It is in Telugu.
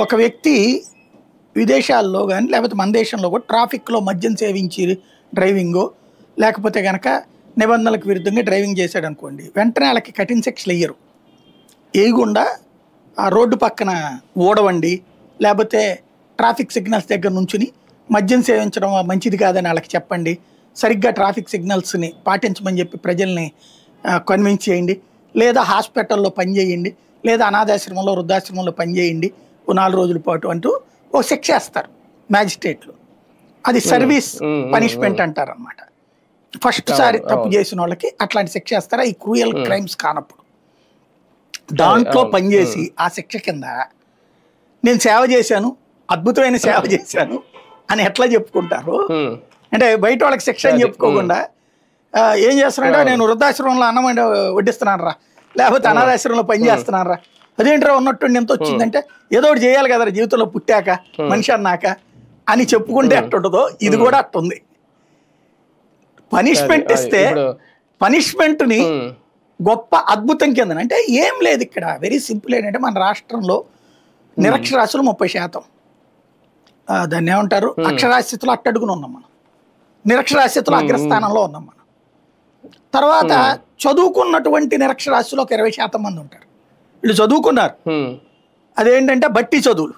ఒక వ్యక్తి విదేశాల్లో గాని లేకపోతే మన దేశంలో కూడా ట్రాఫిక్‌లో మద్యం సేవించి డ్రైవింగో లేకపోతే గనక నిబంధనలకు విరుద్ధంగా డ్రైవింగ్ చేశాడనుకోండి. వెంటనే ఆళ్ళకి కఠిన శిక్షలెయ్యరు. ఎయకుండా ఆ రోడ్డు పక్కన ఊడవండి, లేపోతే ట్రాఫిక్ సిగ్నల్స్ దగ్గర నుంచుని మద్యం సేవించడం మంచిది కాదని ఆళ్ళకి చెప్పండి. సరిగ్గా ట్రాఫిక్ సిగ్నల్స్‌ని పాటించమని చెప్పి ప్రజల్ని కన్విన్స్ చేయండి. లేదా హాస్పిటల్‌లో పని చేయండి. లేదా అనాథాశ్రమంలో, వృద్ధాశ్రమంలో పని చేయండి. ఓ 4 రోజుల పాటు అంటూ ఓ శిక్ష ఏస్తారు మ్యాజిస్ట్రేట్లు. అది సర్వీస్ పనిష్మెంట్ అంటారనమాట. ఫస్ట్ సారి తప్పు చేసిన వాళ్ళకి అట్లాంటి శిక్ష ఏస్తారు. ఈ క్రూయల్ క్రైమ్స్ కానప్పుడు. దాంట్లో పనిచేసి ఆ శిక్ష కింద నేను సేవ చేశాను, అద్భుతమైన సేవ చేశాను అని ఎట్లా చెప్పుకుంటారు? అంటే బయట వాళ్ళకి శిక్ష అని చెప్పుకోకుండా ఏం చేస్తున్నాడో నేను వృద్ధాశ్రమంలో అన్నం వడ్డిస్తున్నాను రా, లేకపోతే అనాథాశ్రమంలో పని చేస్తున్నాను రా, అదేంట్రా ఉన్నట్టుండి ఎంత వచ్చిందంటే ఏదో ఒకటి చేయాలి కదా జీవితంలో పుట్టాక మనిషి అన్నాక అని చెప్పుకుంటే అట్టుంటుందో ఇది కూడా అట్టుంది. పనిష్మెంట్ ఇస్తే పనిష్మెంట్ని గొప్ప అద్భుతం కింద అంటే ఏం లేదు ఇక్కడ. Very simple. ఏంటంటే మన రాష్ట్రంలో నిరక్షరాస్యులు 30%. దాన్ని ఏమంటారు, అక్షరాస్యతలో అట్టడుగున ఉన్నాం మనం. నిరక్షరాస్యతలో అగ్రస్థానంలో ఉన్నాం మనం. తర్వాత చదువుకున్నటువంటి నిరక్షరాస్యులు ఒక 20% మంది ఉంటారు. వీళ్ళు చదువుకున్నారు, అదేంటంటే బట్టి చదువులు.